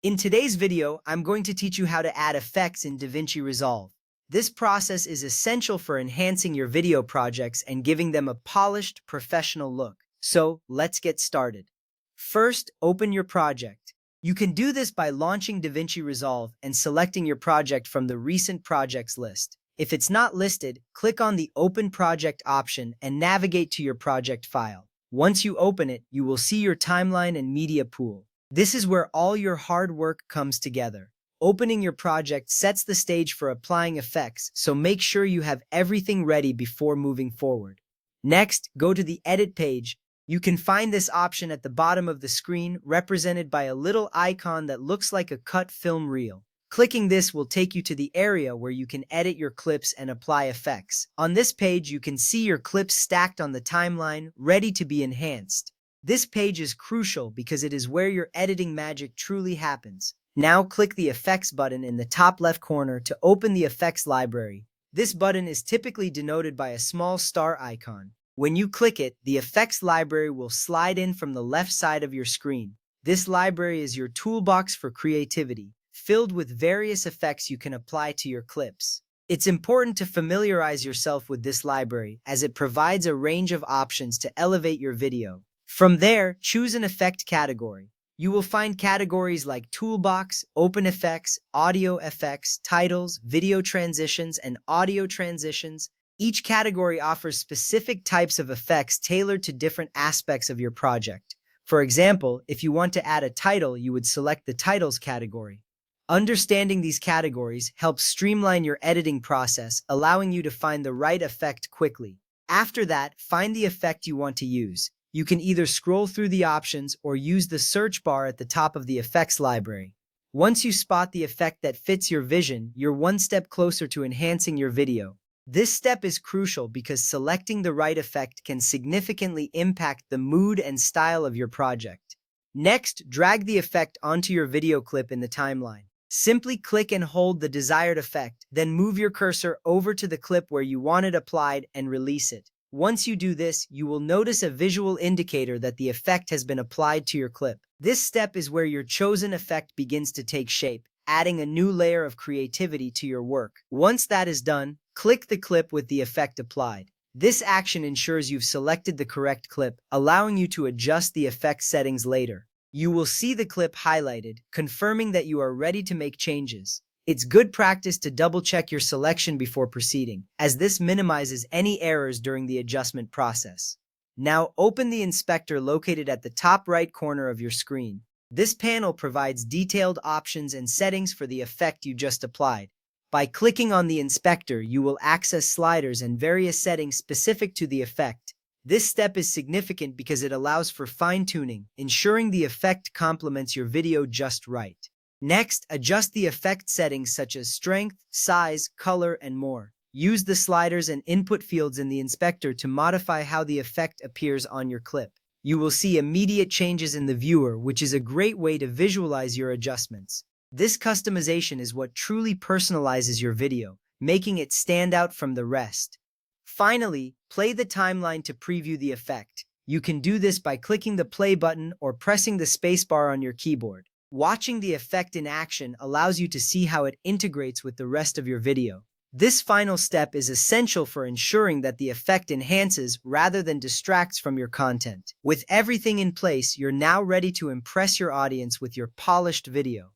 In today's video, I'm going to teach you how to add effects in Davinci Resolve. This process is essential for enhancing your video projects and giving them a polished, professional look. So, let's get started. First, open your project. You can do this by launching Davinci Resolve and selecting your project from the Recent Projects list. If it's not listed, click on the Open Project option and navigate to your project file. Once you open it, you will see your timeline and media pool. This is where all your hard work comes together. Opening your project sets the stage for applying effects, so make sure you have everything ready before moving forward. Next, go to the Edit page. You can find this option at the bottom of the screen, represented by a little icon that looks like a cut film reel. Clicking this will take you to the area where you can edit your clips and apply effects. On this page, you can see your clips stacked on the timeline, ready to be enhanced. This page is crucial because it is where your editing magic truly happens. Now click the Effects button in the top left corner to open the Effects library. This button is typically denoted by a small star icon. When you click it, the Effects library will slide in from the left side of your screen. This library is your toolbox for creativity, filled with various effects you can apply to your clips. It's important to familiarize yourself with this library as it provides a range of options to elevate your video. From there, choose an effect category. You will find categories like Toolbox, Open Effects, Audio Effects, Titles, Video Transitions, and Audio Transitions. Each category offers specific types of effects tailored to different aspects of your project. For example, if you want to add a title, you would select the Titles category. Understanding these categories helps streamline your editing process, allowing you to find the right effect quickly. After that, find the effect you want to use. You can either scroll through the options or use the search bar at the top of the effects library. Once you spot the effect that fits your vision, you're one step closer to enhancing your video. This step is crucial because selecting the right effect can significantly impact the mood and style of your project. Next, drag the effect onto your video clip in the timeline. Simply click and hold the desired effect, then move your cursor over to the clip where you want it applied and release it. Once you do this, you will notice a visual indicator that the effect has been applied to your clip. This step is where your chosen effect begins to take shape, adding a new layer of creativity to your work. Once that is done, click the clip with the effect applied. This action ensures you've selected the correct clip, allowing you to adjust the effect settings later. You will see the clip highlighted, confirming that you are ready to make changes. It's good practice to double-check your selection before proceeding, as this minimizes any errors during the adjustment process. Now open the inspector located at the top right corner of your screen. This panel provides detailed options and settings for the effect you just applied. By clicking on the inspector, you will access sliders and various settings specific to the effect. This step is significant because it allows for fine-tuning, ensuring the effect complements your video just right. Next, adjust the effect settings such as strength, size, color, and more. Use the sliders and input fields in the inspector to modify how the effect appears on your clip. You will see immediate changes in the viewer, which is a great way to visualize your adjustments. This customization is what truly personalizes your video, making it stand out from the rest. Finally, play the timeline to preview the effect. You can do this by clicking the play button or pressing the spacebar on your keyboard. Watching the effect in action allows you to see how it integrates with the rest of your video. This final step is essential for ensuring that the effect enhances rather than distracts from your content. With everything in place, you're now ready to impress your audience with your polished video.